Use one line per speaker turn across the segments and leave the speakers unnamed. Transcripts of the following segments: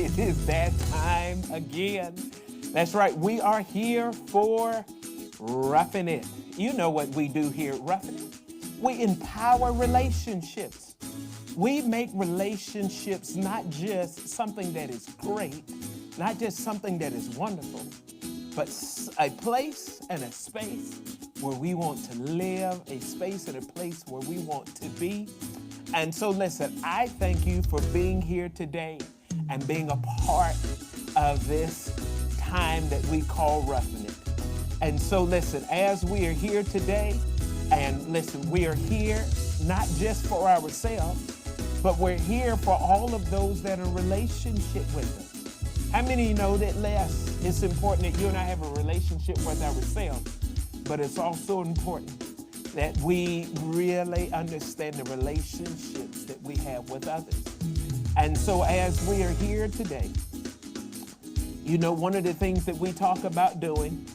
it is that time again. That's right, we are here for RUFF'N IT. You know what we do here at RUFF'N IT. We empower relationships. We make relationships not just something that is great, not just something that is wonderful, but a place and a space where we want to live, a space and a place where we want to be. And so listen, I thank you for being here today and being a part of this time that we call RUFF'N IT. And so listen, as we are here today, and listen, we are here not just for ourselves, but we're here for all of those that are in relationship with us. How many of you know that, Les, it's important that you and I have a relationship with ourselves, but it's also important that we really understand the relationships that we have with others. And so as we are here today, you know, one of the things that we talk about doing,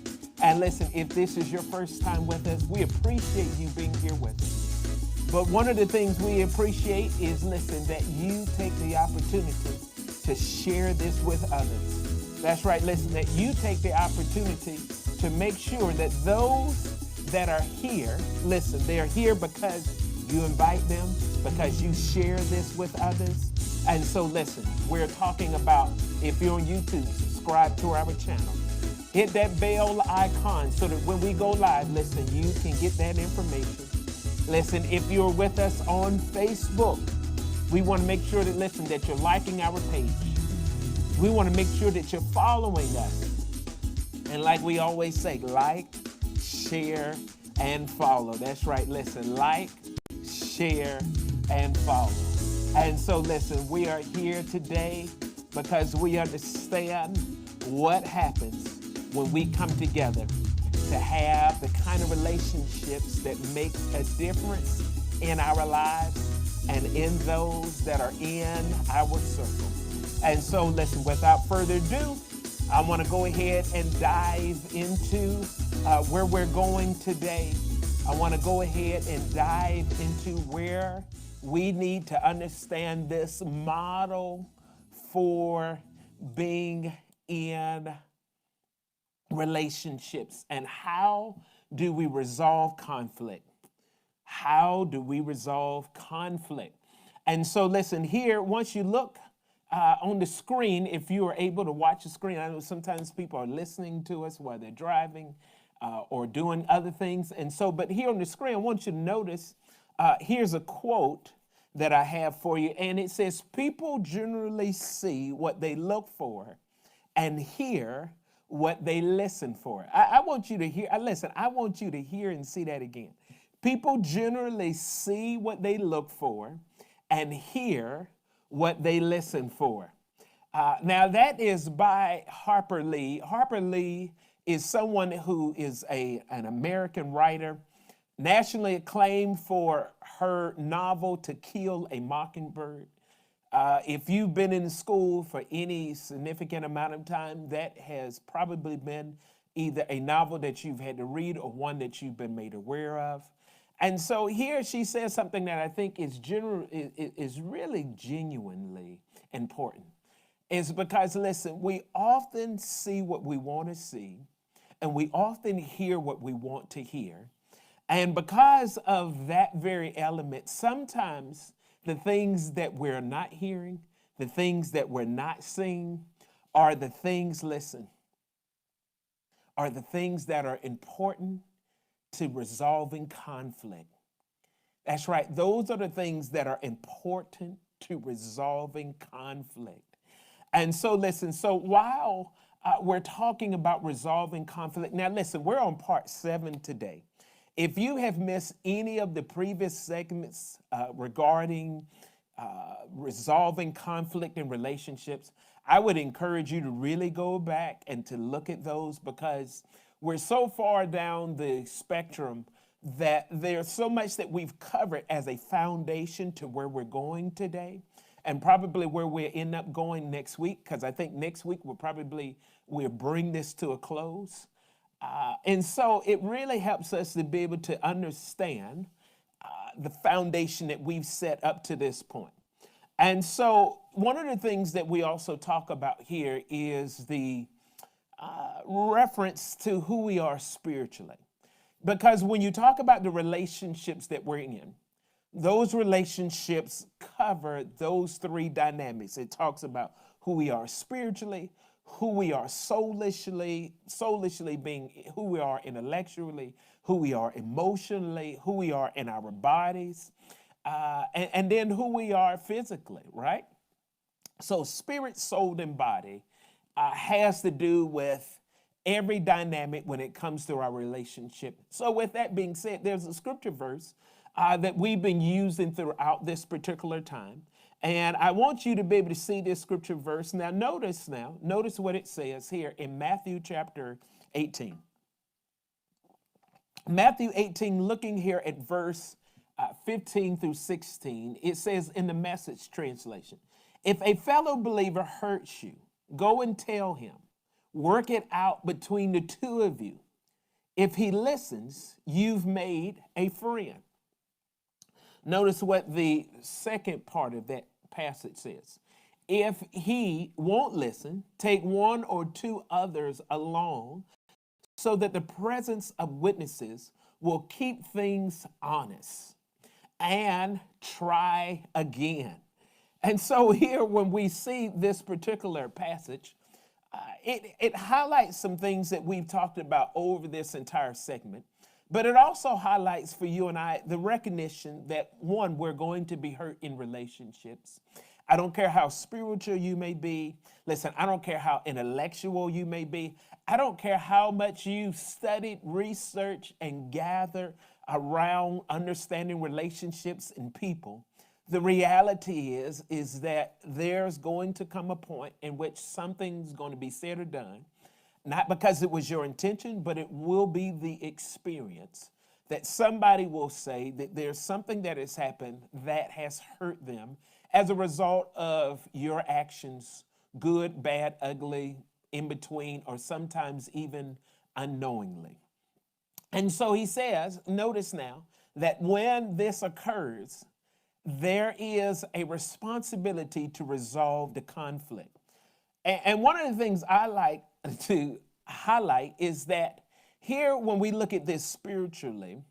and listen, if this is your first time with us, we appreciate you being here with us. But one of the things we appreciate is, listen, that you take the opportunity to share this with others. That's right, listen, that you take the opportunity to make sure that those that are here, listen, they're here because you invite them, because you share this with others. And so listen, we're talking about, if you're on YouTube, subscribe to our channel. Hit that bell icon so that when we go live, listen, you can get that information. Listen, if you're with us on Facebook, we want to make sure that, listen, that you're liking our page. We want to make sure that you're following us. And like we always say, like, share, and follow. That's right, listen, like, share, and follow. And so listen, we are here today because we understand what happens when we come together to have the kind of relationships that make a difference in our lives and in those that are in our circle. And so listen, without further ado, I want to go ahead and dive into where we're going today. I want to go ahead and dive into where we need to understand this model for being in relationships and how do we resolve conflict? How do we resolve conflict? And so listen, here, once you look on the screen, if you are able to watch the screen, I know sometimes people are listening to us while they're driving or doing other things. And so, but here on the screen, I want you to notice, here's a quote that I have for you. And it says, people generally see what they look for and hear what they listen for. I want you to hear, listen, I want you to hear and see that again. People generally see what they look for and hear what they listen for. Now that is by Harper Lee. Harper Lee is someone who is an American writer, nationally acclaimed for her novel To Kill a Mockingbird. If you've been in school for any significant amount of time, that has probably been either a novel that you've had to read or one that you've been made aware of. And so here she says something that I think is really genuinely important. It's because, listen, we often see what we want to see, and we often hear what we want to hear. And because of that very element, sometimes the things that we're not hearing, the things that we're not seeing, are the things, listen, are the things that are important to resolving conflict. That's right. Those are the things that are important to resolving conflict. And so listen, so while we're talking about resolving conflict, now listen, we're on part 7 today. If you have missed any of the previous segments regarding resolving conflict in relationships, I would encourage you to really go back and to look at those, because we're so far down the spectrum that there's so much that we've covered as a foundation to where we're going today, and probably where we'll end up going next week, because I think next week we'll bring this to a close. And so it really helps us to be able to understand the foundation that we've set up to this point. And so one of the things that we also talk about here is the reference to who we are spiritually. Because when you talk about the relationships that we're in, those relationships cover those three dynamics. It talks about who we are spiritually, who we are soulishly being who we are intellectually, who we are emotionally, who we are in our bodies, and then who we are physically, right? So spirit, soul, and body has to do with every dynamic when it comes to our relationship. So with that being said, there's a scripture verse that we've been using throughout this particular time. And I want you to be able to see this scripture verse. Notice what it says here in Matthew chapter 18. Matthew 18, looking here at verse 15 through 16, it says in the Message translation, if a fellow believer hurts you, go and tell him, work it out between the two of you. If he listens, you've made a friend. Notice what the second part of that passage says. If he won't listen, take one or two others along so that the presence of witnesses will keep things honest, and try again. And so here, when we see this particular passage, it highlights some things that we've talked about over this entire segment. But it also highlights for you and I the recognition that, one, we're going to be hurt in relationships. I don't care how spiritual you may be. Listen, I don't care how intellectual you may be. I don't care how much you've studied, researched, and gathered around understanding relationships and people. The reality is that there's going to come a point in which something's going to be said or done, not because it was your intention, but it will be the experience that somebody will say that there's something that has happened that has hurt them as a result of your actions, good, bad, ugly, in between, or sometimes even unknowingly. And so he says, notice now, that when this occurs, there is a responsibility to resolve the conflict. And one of the things I like to highlight is that here, when we look at this spiritually,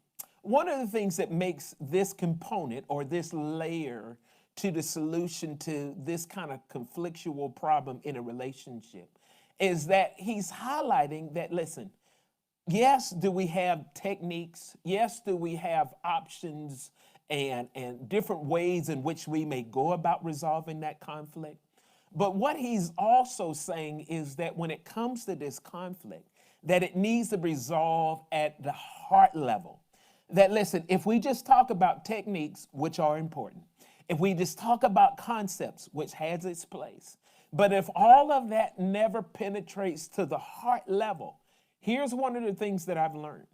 one of the things that makes this component or this layer to the solution to this kind of conflictual problem in a relationship is that he's highlighting that, listen, yes, do we have techniques? Yes, do we have options and different ways in which we may go about resolving that conflict? But what he's also saying is that when it comes to this conflict, that it needs to be resolved at the heart level. That, listen, if we just talk about techniques, which are important, if we just talk about concepts, which has its place, but if all of that never penetrates to the heart level, here's one of the things that I've learned,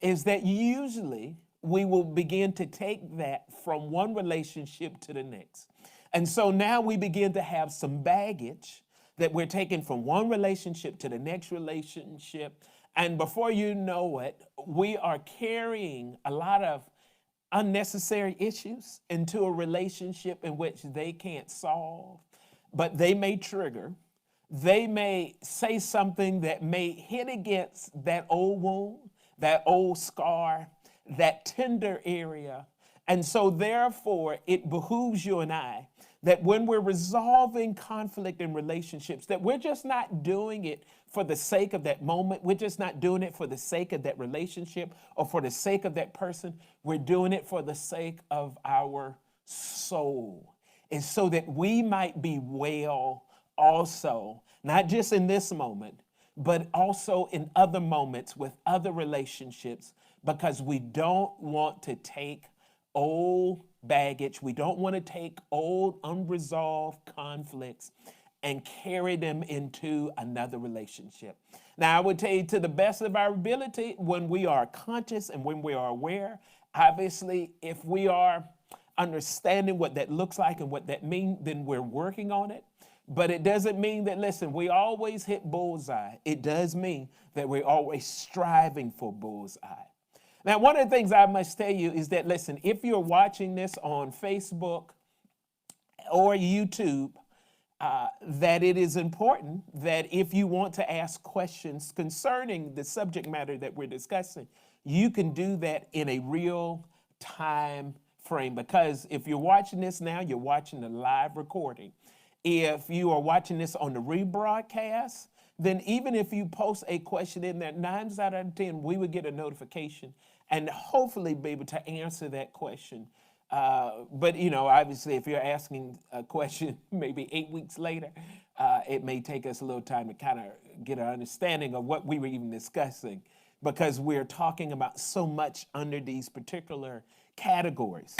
is that usually we will begin to take that from one relationship to the next. And so now we begin to have some baggage that we're taking from one relationship to the next relationship. And before you know it, we are carrying a lot of unnecessary issues into a relationship in which they can't solve, but they may trigger. They may say something that may hit against that old wound, that old scar, that tender area. And so therefore, it behooves you and I that when we're resolving conflict in relationships, that we're just not doing it for the sake of that moment. We're just not doing it for the sake of that relationship or for the sake of that person. We're doing it for the sake of our soul. And so that we might be well also, not just in this moment, but also in other moments with other relationships, because we don't want to take old baggage. We don't want to take old unresolved conflicts and carry them into another relationship. Now, I would tell you, to the best of our ability, when we are conscious and when we are aware, obviously, if we are understanding what that looks like and what that means, then we're working on it. But it doesn't mean that, listen, we always hit bullseye. It does mean that we're always striving for bullseye. Now, one of the things I must tell you is that, listen, if you're watching this on Facebook or YouTube, that it is important that if you want to ask questions concerning the subject matter that we're discussing, you can do that in a real time frame. Because if you're watching this now, you're watching the live recording. If you are watching this on the rebroadcast, then even if you post a question in there, 9 out of 10, we would get a notification and hopefully be able to answer that question. But, obviously, if you're asking a question maybe 8 weeks later, it may take us a little time to kind of get an understanding of what we were even discussing, because we're talking about so much under these particular categories.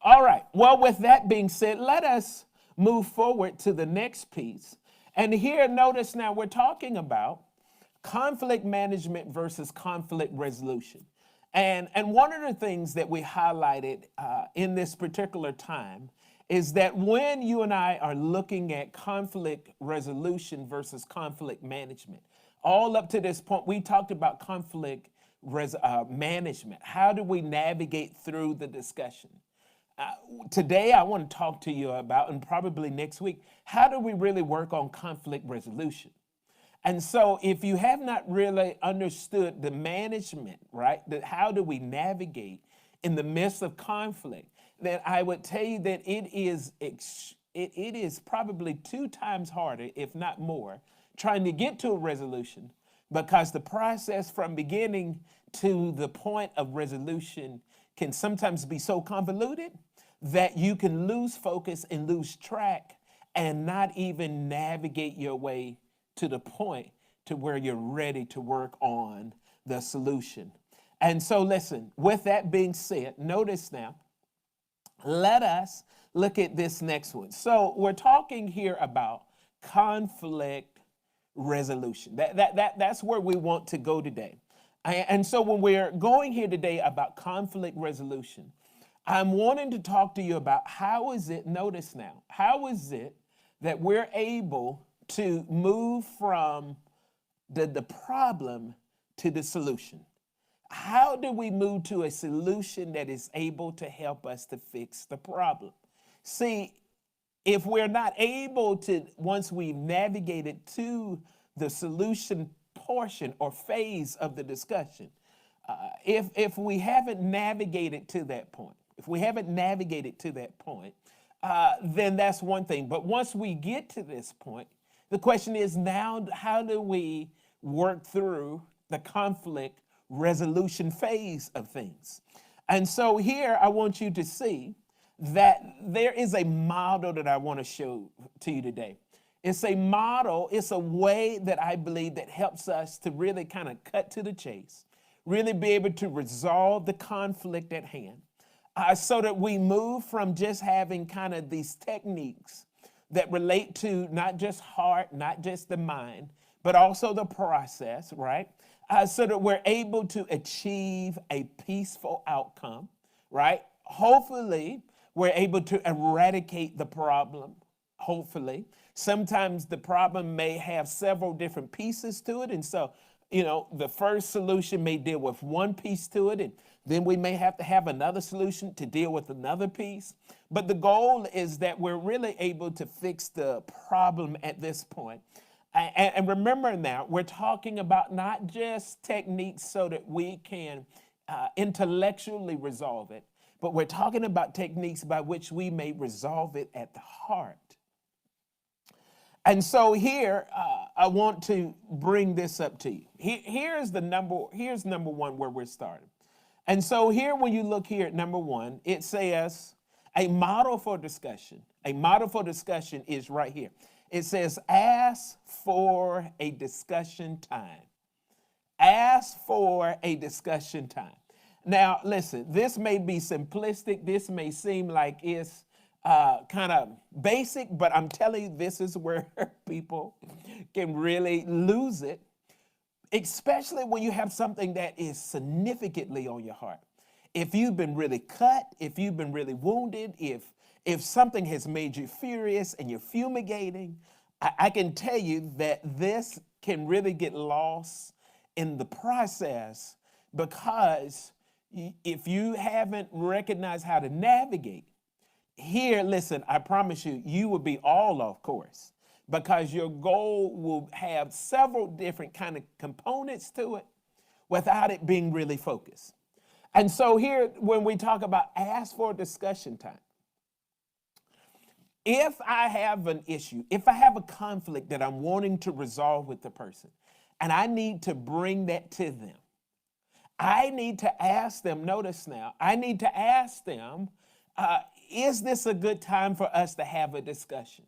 All right. Well, with that being said, let us move forward to the next piece. And here, notice now we're talking about conflict management versus conflict resolution. And one of the things that we highlighted in this particular time is that when you and I are looking at conflict resolution versus conflict management, all up to this point, we talked about conflict management. How do we navigate through the discussion? Today, I want to talk to you about, and probably next week, how do we really work on conflict resolution? And so if you have not really understood the management, right, how do we navigate in the midst of conflict, then I would tell you that it is probably 2 times harder, if not more, trying to get to a resolution, because the process from beginning to the point of resolution can sometimes be so convoluted that you can lose focus and lose track and not even navigate your way to the point to where you're ready to work on the solution. And so listen, with that being said, notice now, let us look at this next one. So we're talking here about conflict resolution. That's where we want to go today. And so when we're going here today about conflict resolution, I'm wanting to talk to you about how is it that we're able to move from the problem to the solution? How do we move to a solution that is able to help us to fix the problem? See, if we're not able to, once we've navigated to the solution portion or phase of the discussion, if we haven't navigated to that point, then that's one thing. But once we get to this point, the question is now, how do we work through the conflict resolution phase of things? And so here I want you to see that there is a model that I want to show to you today. It's a model, it's a way that I believe that helps us to really kind of cut to the chase, really be able to resolve the conflict at hand, so that we move from just having kind of these techniques that relate to not just heart, not just the mind, but also the process, right? So that we're able to achieve a peaceful outcome, right? Hopefully, we're able to eradicate the problem, hopefully. Sometimes the problem may have several different pieces to it. And so, the first solution may deal with one piece to it, and then we may have to have another solution to deal with another piece. But the goal is that we're really able to fix the problem at this point. And remember now, we're talking about not just techniques so that we can intellectually resolve it, but we're talking about techniques by which we may resolve it at the heart. And so here, I want to bring this up to you. Here's number one where we're starting. And so here, when you look here at number 1, it says a model for discussion. A model for discussion is right here. It says, ask for a discussion time. Ask for a discussion time. Now, listen, this may be simplistic. This may seem like it's kind of basic, but I'm telling you, this is where people can really lose it, especially when you have something that is significantly on your heart. If you've been really cut, if you've been really wounded, if something has made you furious and you're fumigating, I can tell you that this can really get lost in the process, because if you haven't recognized how to navigate, here, listen, I promise you, you will be all off course. because your goal will have several different kind of components to it without it being really focused. And so here, when we talk about ask for discussion time, if I have an issue, if I have a conflict that I'm wanting to resolve with the person, and I need to bring that to them, I need to ask them, notice now, I need to ask them, is this a good time for us to have a discussion?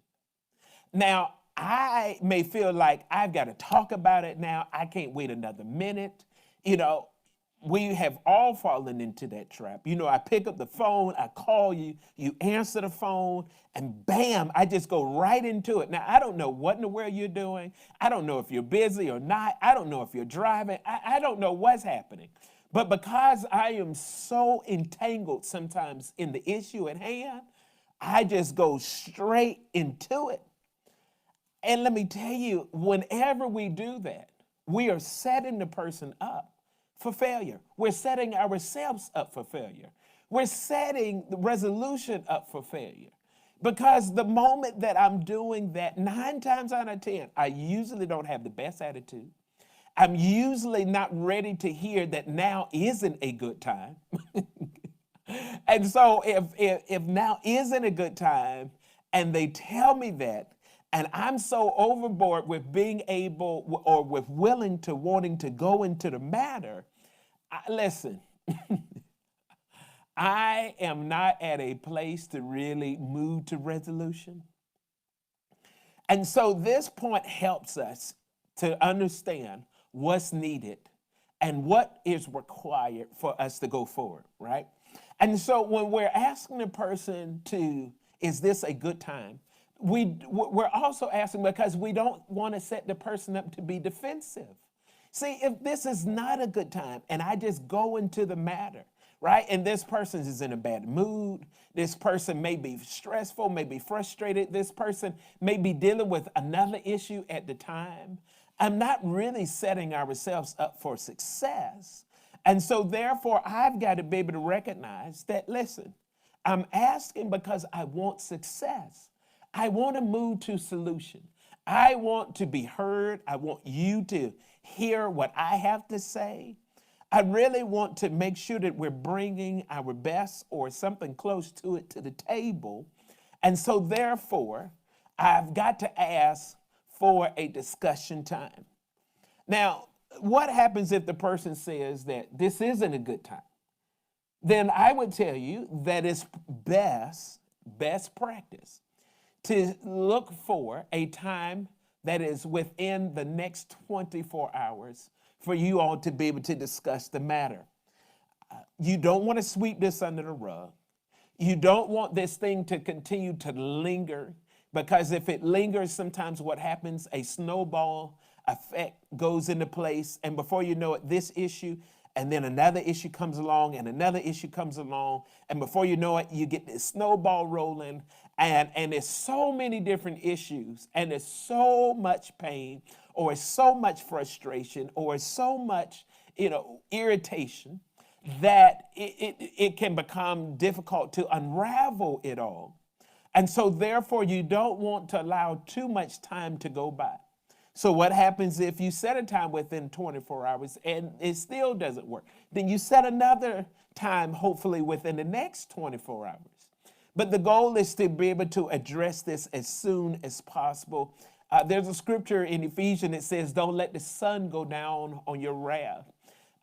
Now, I may feel like I've got to talk about it now. I can't wait another minute. You know, we have all fallen into that trap. You know, I pick up the phone, I call you, you answer the phone, and bam, I just go right into it. Now, I don't know what in the world you're doing. I don't know if you're busy or not. I don't know if you're driving. I don't know what's happening. But because I am so entangled sometimes in the issue at hand, I just go straight into it. And let me tell you, whenever we do that, we are setting the person up for failure. We're setting ourselves up for failure. We're setting the resolution up for failure. Because the moment that I'm doing that, 9 times out of 10, I usually don't have the best attitude. I'm usually not ready to hear that now isn't a good time. And so if now isn't a good time and they tell me that, and I'm so overboard with being able or with willing to wanting to go into the matter, listen, I am not at a place to really move to resolution. And so this point helps us to understand what's needed and what is required for us to go forward, right? And so when we're asking the person is this a good time? We're also asking because we don't want to set the person up to be defensive. See, if this is not a good time and I just go into the matter, right? And this person is in a bad mood. This person may be stressful, may be frustrated. This person may be dealing with another issue at the time. I'm not really setting ourselves up for success. And so therefore, I've got to be able to recognize that, listen, I'm asking because I want success. I want to move to solution. I want to be heard. I want you to hear what I have to say. I really want to make sure that we're bringing our best or something close to it to the table. And so therefore, I've got to ask for a discussion time. Now, what happens if the person says that this isn't a good time? Then I would tell you that it's best practice to look for a time that is within the next 24 hours for you all to be able to discuss the matter. You don't want to sweep this under the rug. You don't want this thing to continue to linger, because if it lingers, sometimes what happens, a snowball effect goes into place, and before you know it, this issue, and then another issue comes along, and another issue comes along, and before you know it, you get this snowball rolling, and there's so many different issues, and there's so much pain, or so much frustration, or so much, irritation, that it can become difficult to unravel it all. And so therefore, you don't want to allow too much time to go by. So what happens if you set a time within 24 hours and it still doesn't work? Then you set another time, hopefully within the next 24 hours. But the goal is to be able to address this as soon as possible. There's a scripture in Ephesians that says, don't let the sun go down on your wrath.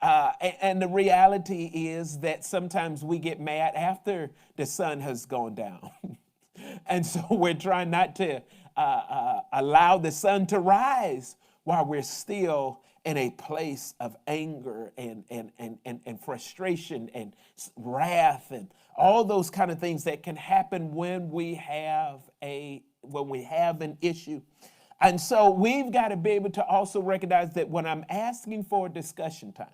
And the reality is that sometimes we get mad after the sun has gone down. And so we're trying not to allow the sun to rise while we're still in a place of anger and frustration and wrath and all those kind of things that can happen when we have an issue. And so we've got to be able to also recognize that when I'm asking for discussion time,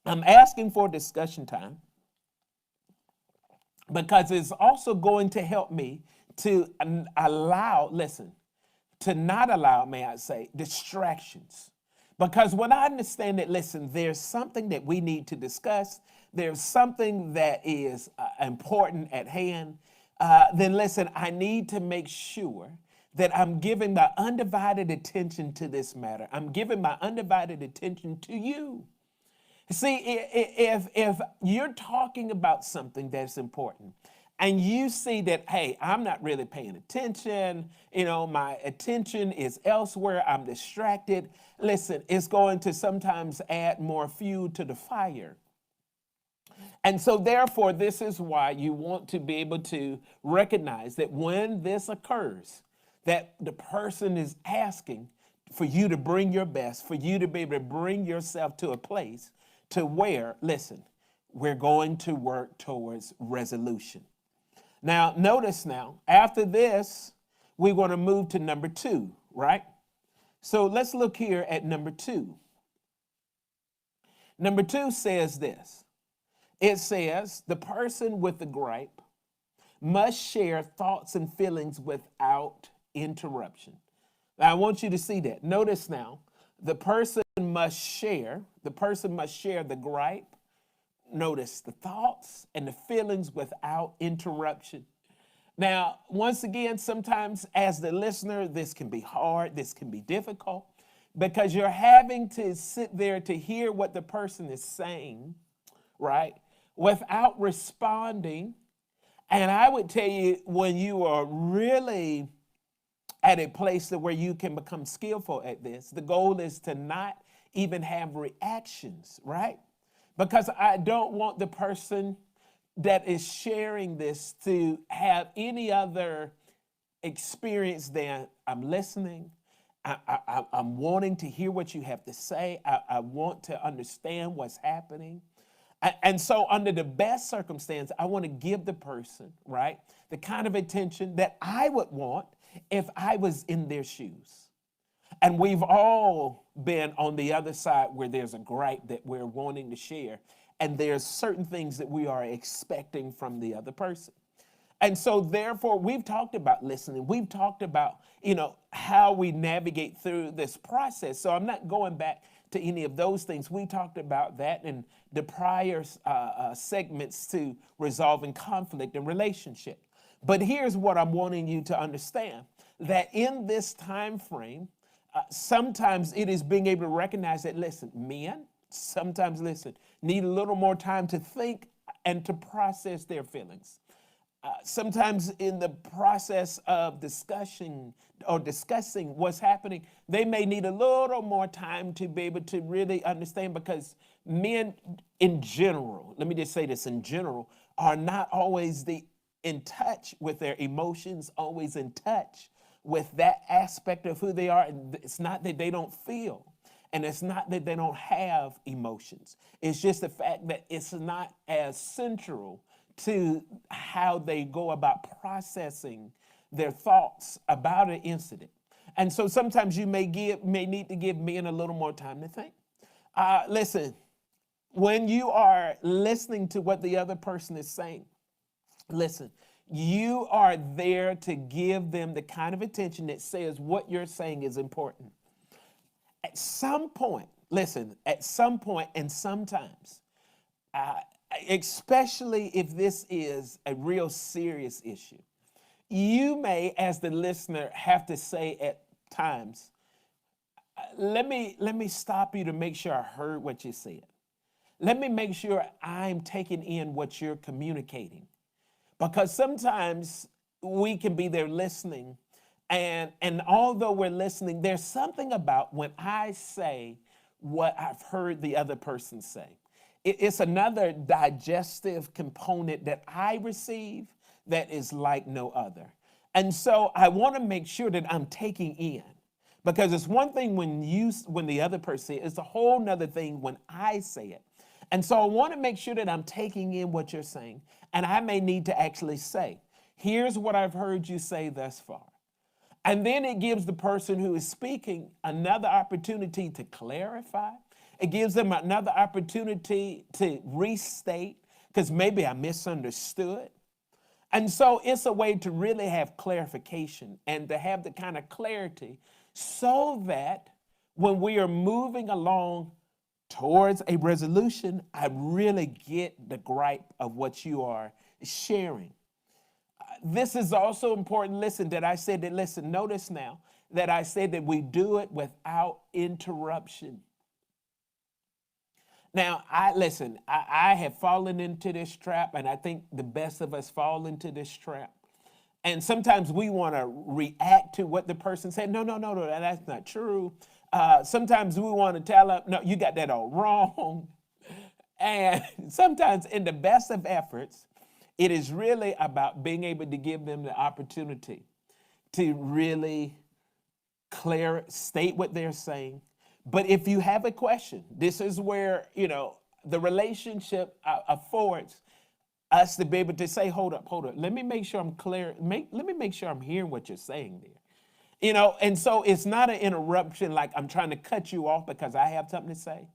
I'm asking for discussion time because it's also going to help me to not allow, may I say, distractions. Because when I understand that, listen, there's something that we need to discuss, there's something that is important at hand, then listen, I need to make sure that I'm giving my undivided attention to this matter. I'm giving my undivided attention to you. See, if you're talking about something that's important and you see that, hey, I'm not really paying attention, my attention is elsewhere, I'm distracted, listen, it's going to sometimes add more fuel to the fire. And so therefore, this is why you want to be able to recognize that when this occurs, that the person is asking for you to bring your best, for you to be able to bring yourself to a place to where, listen, we're going to work towards resolution. Now, notice now, after this, we want to move to number 2, right? So let's look here at number 2. Number 2 says this. It says, the person with the gripe must share thoughts and feelings without interruption. Now, I want you to see that. Notice now, the person must share the gripe, notice the thoughts and the feelings without interruption. Now, once again, sometimes as the listener, this can be hard, this can be difficult, because you're having to sit there to hear what the person is saying, right, without responding. And I would tell you, when you are really at a place where you can become skillful at this, the goal is to not even have reactions, right? Because I don't want the person that is sharing this to have any other experience than I'm listening, I'm wanting to hear what you have to say, I want to understand what's happening. And so under the best circumstance, I want to give the person, right, the kind of attention that I would want if I was in their shoes. And we've all been on the other side where there's a gripe that we're wanting to share, and there's certain things that we are expecting from the other person. And so therefore, we've talked about listening. We've talked about, how we navigate through this process. So I'm not going back to any of those things. We talked about that in the prior segments to resolving conflict and relationship. But here's what I'm wanting you to understand, that in this time frame, sometimes it is being able to recognize that, listen, men, sometimes, need a little more time to think and to process their feelings. Sometimes in the process of discussing what's happening, they may need a little more time to be able to really understand, because men in general, let me just say this, in general, are not always in touch with their emotions, always in touch with that aspect of who they are. And it's not that they don't feel, and it's not that they don't have emotions. It's just the fact that it's not as central to how they go about processing their thoughts about an incident. And so sometimes you may need to give men a little more time to think. Listen, when you are listening to what the other person is saying, listen, you are there to give them the kind of attention that says what you're saying is important. At some point, and sometimes, especially if this is a real serious issue, you may, as the listener, have to say at times, let me stop you to make sure I heard what you said. Let me make sure I'm taking in what you're communicating. Because sometimes we can be there listening, and although we're listening, there's something about when I say what I've heard the other person say. It's another digestive component that I receive that is like no other. And so I want to make sure that I'm taking in, because it's one thing when the other person says it, it's a whole nother thing when I say it. And so I want to make sure that I'm taking in what you're saying, and I may need to actually say, here's what I've heard you say thus far. And then it gives the person who is speaking another opportunity to clarify. It gives them another opportunity to restate, because maybe I misunderstood. And so it's a way to really have clarification and to have the kind of clarity so that when we are moving along towards a resolution, I really get the gripe of what you are sharing. This is also important. Listen, that I said that, listen, notice now that I said that we do it without interruption. Now, I have fallen into this trap, and I think the best of us fall into this trap. And sometimes we want to react to what the person said. No, no, no, no, that's not true. Sometimes we want to tell them, no, you got that all wrong. And sometimes in the best of efforts, it is really about being able to give them the opportunity to really state what they're saying. But if you have a question, this is where, the relationship affords us to be able to say, hold up. Let me make sure I'm clear. Let me make sure I'm hearing what you're saying there. And so it's not an interruption like I'm trying to cut you off because I have something to say.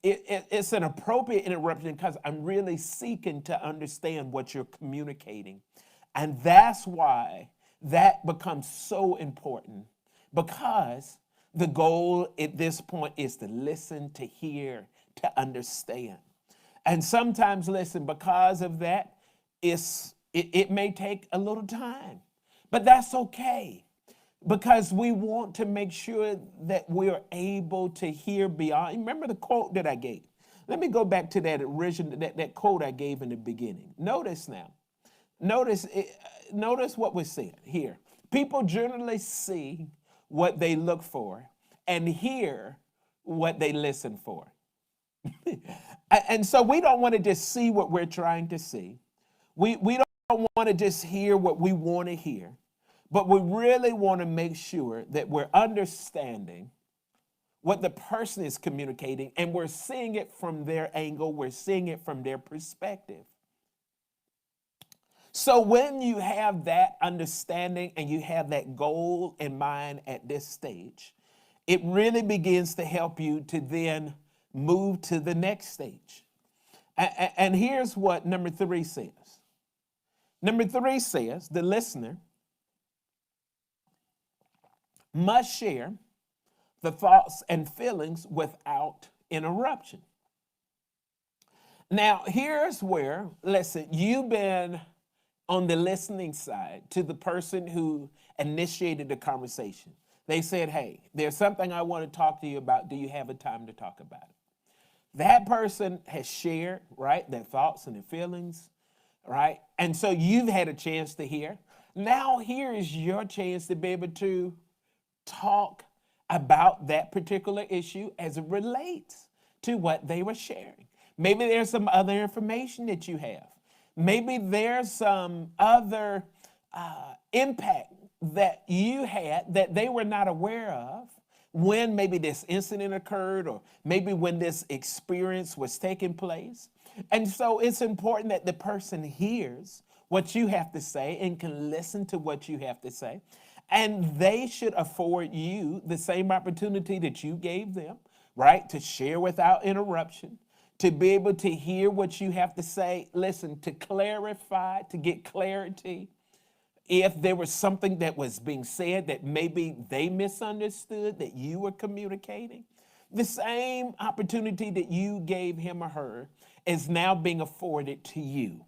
It's an appropriate interruption because I'm really seeking to understand what you're communicating. And that's why that becomes so important, because the goal at this point is to listen, to hear, to understand. And sometimes, listen, because of that, it may take a little time, but that's okay, because we want to make sure that we're able to hear beyond. Remember the quote that I gave? Let me go back to that original, that quote I gave in the beginning. Notice now. Notice what was said here. People generally see what they look for and hear what they listen for. And so we don't want to just see what we're trying to see. We don't want to just hear what we want to hear, but we really want to make sure that we're understanding what the person is communicating, and we're seeing it from their angle, we're seeing it from their perspective. So when you have that understanding and you have that goal in mind at this stage, it really begins to help you to then move to the next stage. And here's what number 3 says. Number 3 says the listener must share the thoughts and feelings without interruption. Now, here's where, listen, you've been on the listening side to the person who initiated the conversation. They said, hey, there's something I want to talk to you about. Do you have a time to talk about it? That person has shared, right, their thoughts and their feelings, right? And so you've had a chance to hear. Now here is your chance to be able to talk about that particular issue as it relates to what they were sharing. Maybe there's some other information that you have. Maybe there's some other impact that you had that they were not aware of when maybe this incident occurred, or maybe when this experience was taking place. And so it's important that the person hears what you have to say and can listen to what you have to say. And they should afford you the same opportunity that you gave them, right? To share without interruption, to be able to hear what you have to say. Listen, to clarify, to get clarity. If there was something that was being said that maybe they misunderstood that you were communicating, the same opportunity that you gave him or her is now being afforded to you.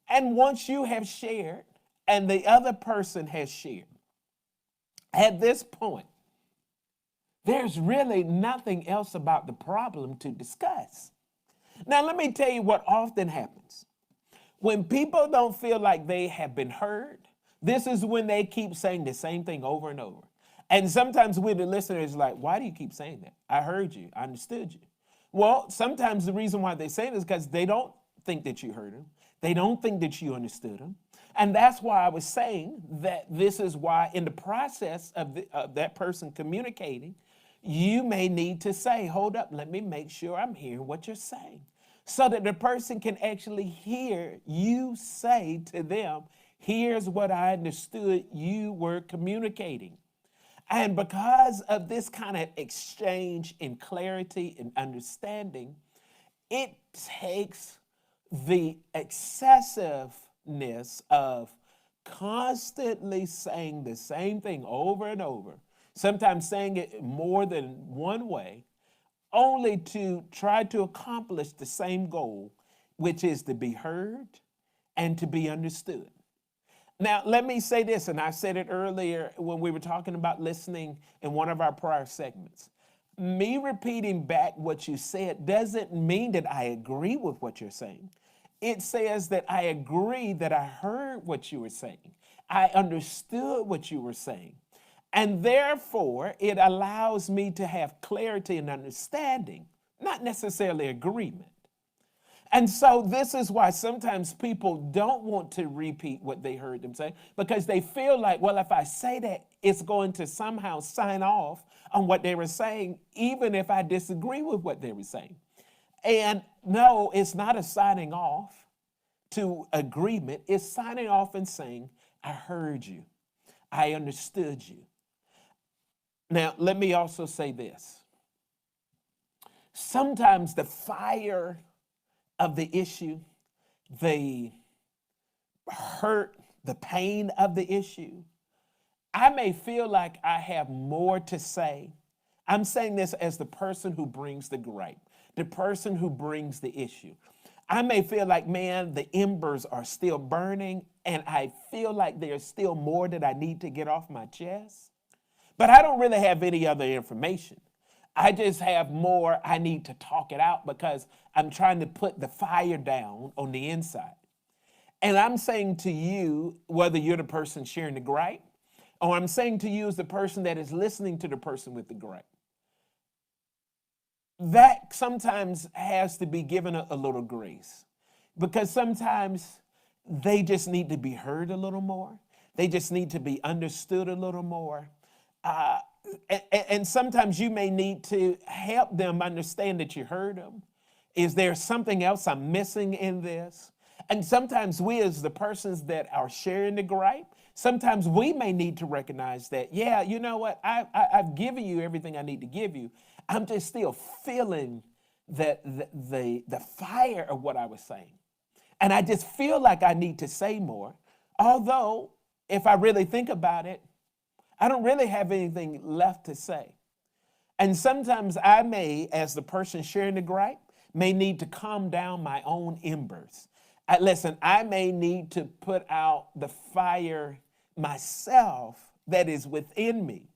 And once you have shared and the other person has shared, at this point, there's really nothing else about the problem to discuss. Now, let me tell you what often happens. When people don't feel like they have been heard, this is when they keep saying the same thing over and over. And sometimes we, the listener, is like, why do you keep saying that? I heard you. I understood you. Well, sometimes the reason why they say it is because they don't think that you heard them. They don't think that you understood them. And that's why I was saying that this is why in the process of that person communicating, you may need to say, hold up, let me make sure I'm hearing what you're saying, so that the person can actually hear you say to them, here's what I understood you were communicating. And because of this kind of exchange in clarity and understanding, it takes the excessiveness of constantly saying the same thing over and over, sometimes saying it more than one way, only to try to accomplish the same goal, which is to be heard and to be understood. Now, let me say this, and I said it earlier when we were talking about listening in one of our prior segments. Me repeating back what you said doesn't mean that I agree with what you're saying. It says that I agree that I heard what you were saying. I understood what you were saying. And therefore, it allows me to have clarity and understanding, not necessarily agreement. And so this is why sometimes people don't want to repeat what they heard them say, because they feel like, well, if I say that, it's going to somehow sign off on what they were saying, even if I disagree with what they were saying. And no, it's not a signing off to agreement. It's signing off and saying, I heard you. I understood you. Now, let me also say this. Sometimes the fire of the issue, the hurt, the pain of the issue, I may feel like I have more to say. I'm saying this as the person who brings the gripe, the person who brings the issue. I may feel like, man, the embers are still burning, and I feel like there's still more that I need to get off my chest. But I don't really have any other information. I just have more I need to talk it out because I'm trying to put the fire down on the inside. And I'm saying to you, whether you're the person sharing the gripe, or I'm saying to you as the person that is listening to the person with the gripe, that sometimes has to be given a little grace, because sometimes they just need to be heard a little more. They just need to be understood a little more. And sometimes you may need to help them understand that you heard them. Is there something else I'm missing in this? And sometimes we, as the persons that are sharing the gripe, sometimes we may need to recognize that, yeah, you know what? I've given you everything I need to give you. I'm just still feeling the fire of what I was saying. And I just feel like I need to say more. Although, if I really think about it, I don't really have anything left to say. And sometimes I may, as the person sharing the gripe, may need to calm down my own embers. Listen, I may need to put out the fire myself that is within me.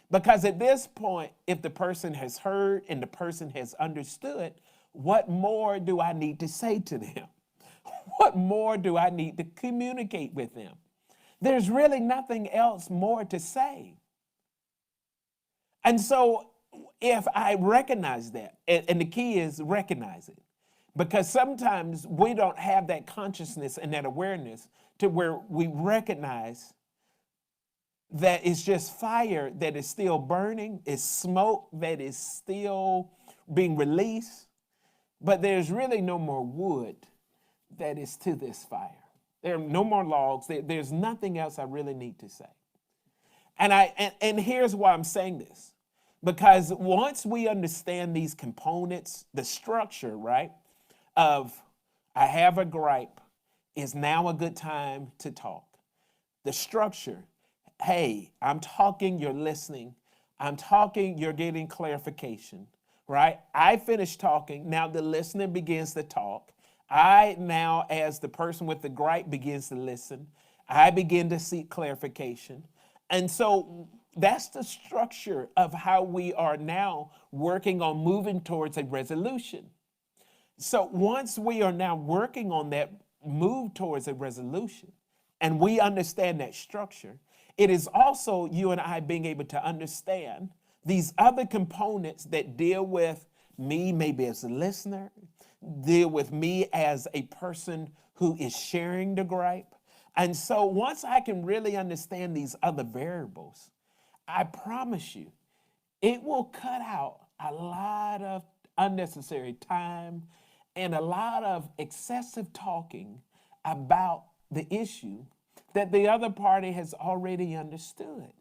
Because at this point, if the person has heard and the person has understood, what more do I need to say to them? What more do I need to communicate with them? There's really nothing else more to say. And so if I recognize that, and the key is recognize it, because sometimes we don't have that consciousness and that awareness to where we recognize that it's just fire that is still burning, it's smoke that is still being released, but there's really no more wood that is to this fire. There are no more logs. There's nothing else I really need to say. And here's why I'm saying this. Because once we understand these components, the structure, right, of I have a gripe, is now a good time to talk. The structure, hey, I'm talking, you're listening. I'm talking, you're getting clarification, right? I finish talking. Now the listener begins to talk. I now, as the person with the gripe, begins to listen. I begin to seek clarification. And so that's the structure of how we are now working on moving towards a resolution. So once we are now working on that move towards a resolution, and we understand that structure, it is also you and I being able to understand these other components that deal with me maybe as a listener, deal with me as a person who is sharing the gripe. And so once I can really understand these other variables, I promise you, it will cut out a lot of unnecessary time and a lot of excessive talking about the issue that the other party has already understood.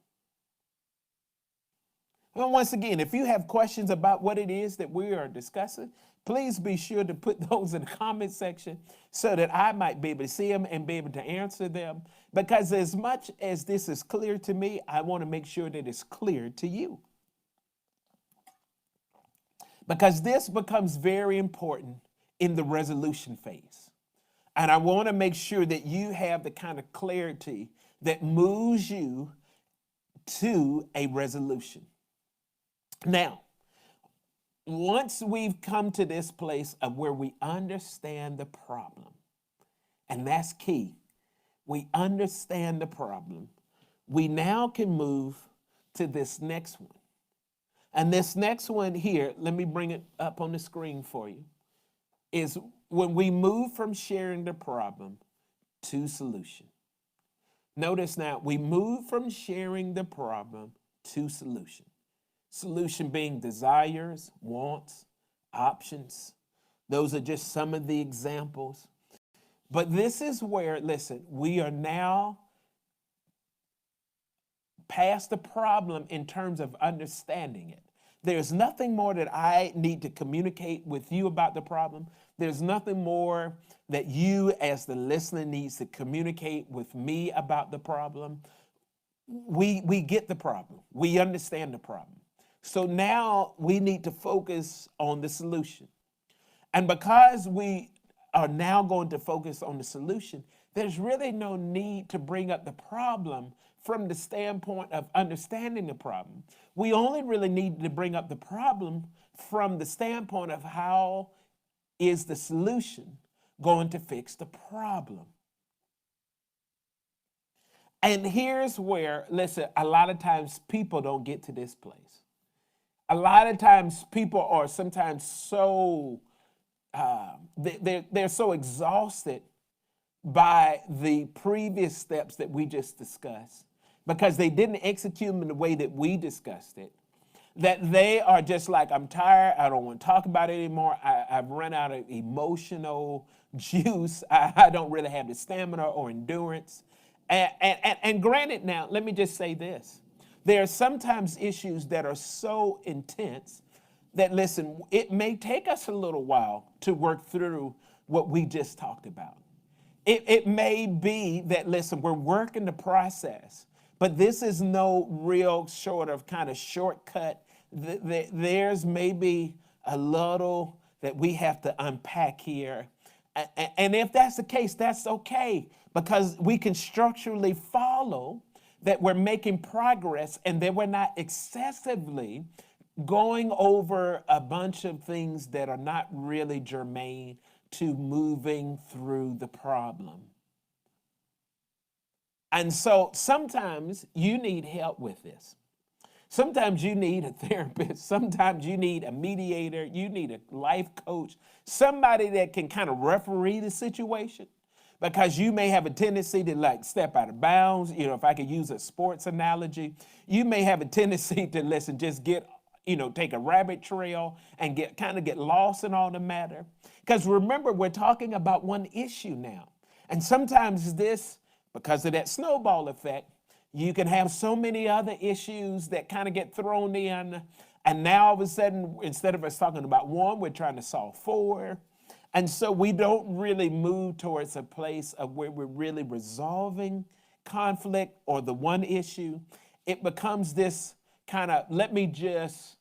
Well, once again, if you have questions about what it is that we are discussing, please be sure to put those in the comment section so that I might be able to see them and be able to answer them. Because as much as this is clear to me, I want to make sure that it's clear to you. Because this becomes very important in the resolution phase. And I want to make sure that you have the kind of clarity that moves you to a resolution. Now, once we've come to this place of where we understand the problem, and that's key, we understand the problem, we now can move to this next one. And this next one here, let me bring it up on the screen for you, is when we move from sharing the problem to solution. Notice now, we move from sharing the problem to solution. Solution being desires, wants, options. Those are just some of the examples. But this is where, listen, we are now past the problem in terms of understanding it. There's nothing more that I need to communicate with you about the problem. There's nothing more that you as the listener needs to communicate with me about the problem. We get the problem. We understand the problem. So now we need to focus on the solution. And because we are now going to focus on the solution, there's really no need to bring up the problem from the standpoint of understanding the problem. We only really need to bring up the problem from the standpoint of how is the solution going to fix the problem. And here's where, listen, a lot of times people don't get to this place. A lot of times people are sometimes so, they're so exhausted by the previous steps that we just discussed because they didn't execute them in the way that we discussed it, that they are just like, I'm tired, I don't want to talk about it anymore, I've run out of emotional juice, I don't really have the stamina or endurance. And granted now, let me just say this. There are sometimes issues that are so intense that, listen, it may take us a little while to work through what we just talked about. It may be that, listen, we're working the process, but this is no real sort of kind of shortcut. There's maybe a little that we have to unpack here. And if that's the case, that's okay, because we can structurally follow that we're making progress and that we're not excessively going over a bunch of things that are not really germane to moving through the problem. And so sometimes you need help with this. Sometimes you need a therapist. Sometimes you need a mediator. You need a life coach, somebody that can kind of referee the situation, because you may have a tendency to like step out of bounds. You know, if I could use a sports analogy, you may have a tendency to listen, just get, take a rabbit trail and get lost in all the matter. Because remember, we're talking about one issue now. And sometimes this, because of that snowball effect, you can have so many other issues that kind of get thrown in. And now all of a sudden, instead of us talking about one, we're trying to solve four. And so we don't really move towards a place of where we're really resolving conflict or the one issue. It becomes this kind of, let me just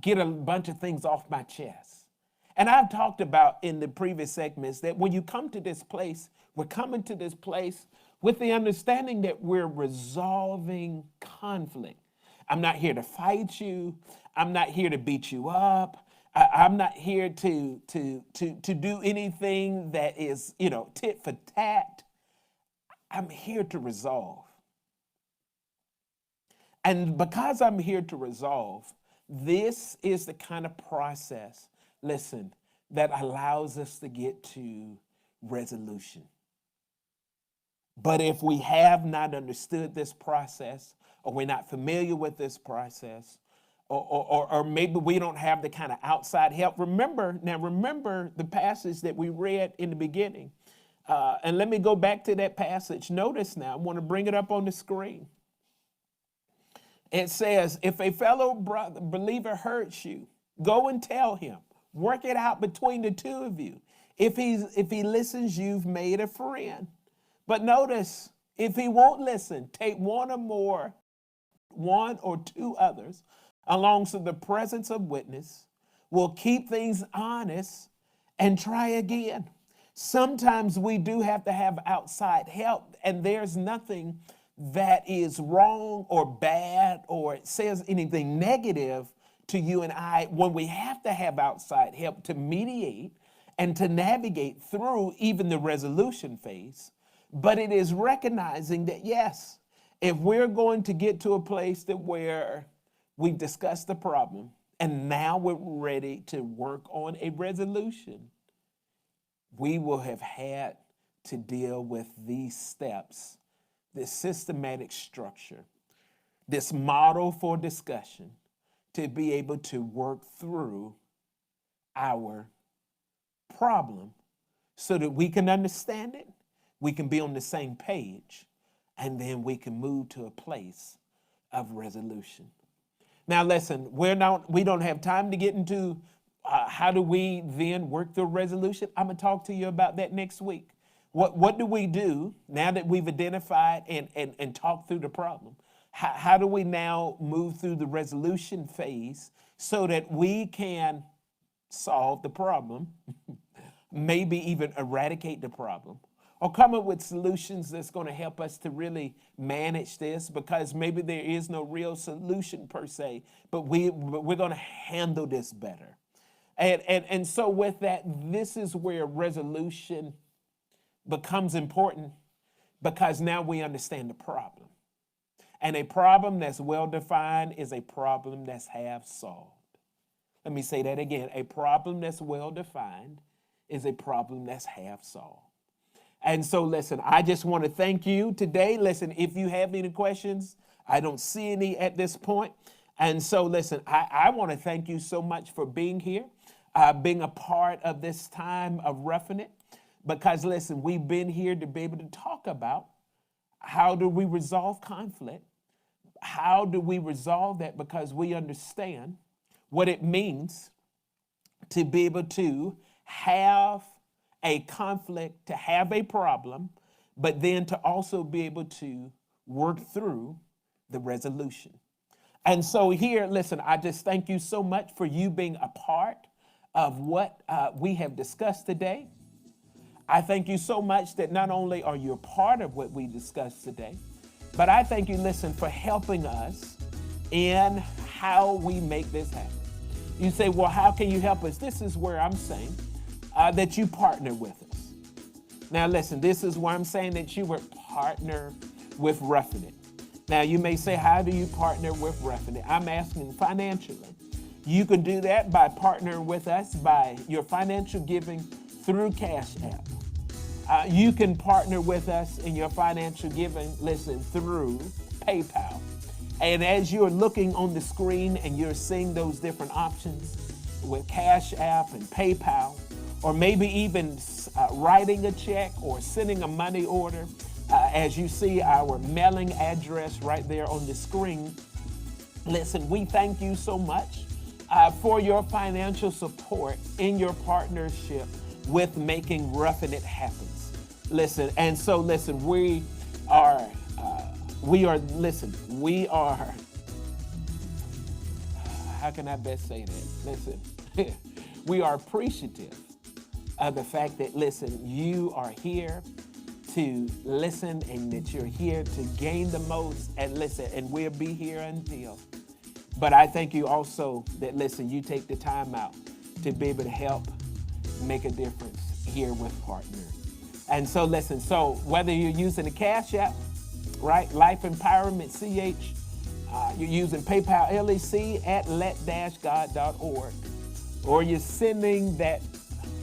get a bunch of things off my chest. And I've talked about in the previous segments that when you come to this place, we're coming to this place with the understanding that we're resolving conflict. I'm not here to fight you. I'm not here to beat you up. I'm not here to do anything that is, tit for tat. I'm here to resolve. And because I'm here to resolve, this is the kind of process, listen, that allows us to get to resolution. But if we have not understood this process, or we're not familiar with this process, or maybe we don't have the kind of outside help. Remember the passage that we read in the beginning. And let me go back to that passage. Notice now, I want to bring it up on the screen. It says, if a fellow believer hurts you, go and tell him. Work it out between the two of you. If he listens, you've made a friend. But notice, if he won't listen, take one or two others along to the presence of witness. Will keep things honest and try again. Sometimes we do have to have outside help, and there's nothing that is wrong or bad or says anything negative to you and I when we have to have outside help to mediate and to navigate through even the resolution phase. But it is recognizing that, yes, if we're going to get to a place that where we've discussed the problem and now we're ready to work on a resolution, we will have had to deal with these steps, this systematic structure, this model for discussion to be able to work through our problem so that we can understand it, we can be on the same page, and then we can move to a place of resolution. Now listen, we don't have time to get into how do we then work through resolution. I'm gonna talk to you about that next week. What do we do now that we've identified and talked through the problem? How do we now move through the resolution phase so that we can solve the problem, maybe even eradicate the problem, or come up with solutions that's going to help us to really manage this, because maybe there is no real solution per se, but we're going to handle this better. And so with that, this is where resolution becomes important, because now we understand the problem. And a problem that's well-defined is a problem that's half solved. Let me say that again. A problem that's well-defined is a problem that's half solved. And so, listen, I just want to thank you today. Listen, if you have any questions, I don't see any at this point. And so, listen, I want to thank you so much for being here, being a part of this time of Roughing It. Because, listen, we've been here to be able to talk about how do we resolve conflict? How do we resolve that? Because we understand what it means to be able to have a conflict, to have a problem, but then to also be able to work through the resolution. And so here, listen, I just thank you so much for you being a part of what we have discussed today. I thank you so much that not only are you a part of what we discussed today, but I thank you, listen, for helping us in how we make this happen. You say, well, how can you help us? This is where I'm saying that you partner with us. Now, listen, this is where I'm saying that you would partner with Roughing It. Now, you may say, how do you partner with Roughing It? I'm asking financially. You can do that by partnering with us by your financial giving through Cash App. You can partner with us in your financial giving, listen, through PayPal. And as you're looking on the screen and you're seeing those different options with Cash App and PayPal, or maybe even writing a check or sending a money order, as you see our mailing address right there on the screen, listen, we thank you so much for your financial support in your partnership with making Roughing It happen. Listen, and so listen, we are, how can I best say that? Listen, we are appreciative of the fact that, listen, you are here to listen and that you're here to gain the most, and listen, and we'll be here until. But I thank you also that, listen, you take the time out to be able to help make a difference here with Partner. And so listen, so whether you're using the Cash App, right, LifeEmpowermentCh, you're using PayPal LEC at let-god.org, or you're sending that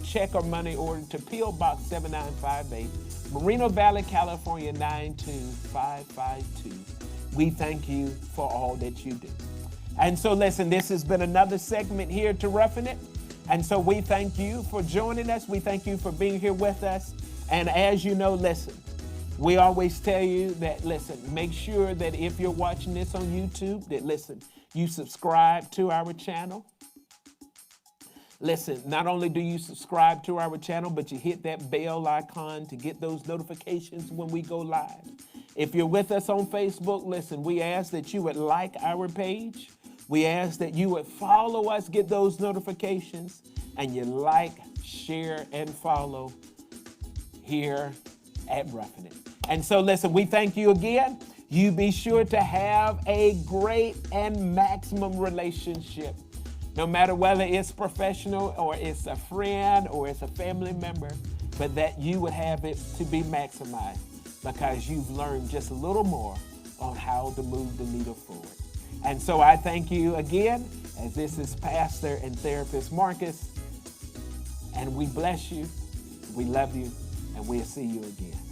check or money order to P.O. Box 7958, Moreno Valley, California 92552. We thank you for all that you do. And so listen, this has been another segment here to Roughing It. And so we thank you for joining us. We thank you for being here with us. And as you know, listen, we always tell you that, listen, make sure that if you're watching this on YouTube, that, listen, you subscribe to our channel. Listen, not only do you subscribe to our channel, but you hit that bell icon to get those notifications when we go live. If you're with us on Facebook, listen, we ask that you would like our page. We ask that you would follow us, get those notifications, and you like, share, and follow here at RUFF'N IT. And so listen, we thank you again. You be sure to have a great and maximum relationship, no matter whether it's professional or it's a friend or it's a family member, but that you would have it to be maximized because you've learned just a little more on how to move the needle forward. And so I thank you again, as this is Pastor and Therapist Marcus, and we bless you, we love you, and we'll see you again.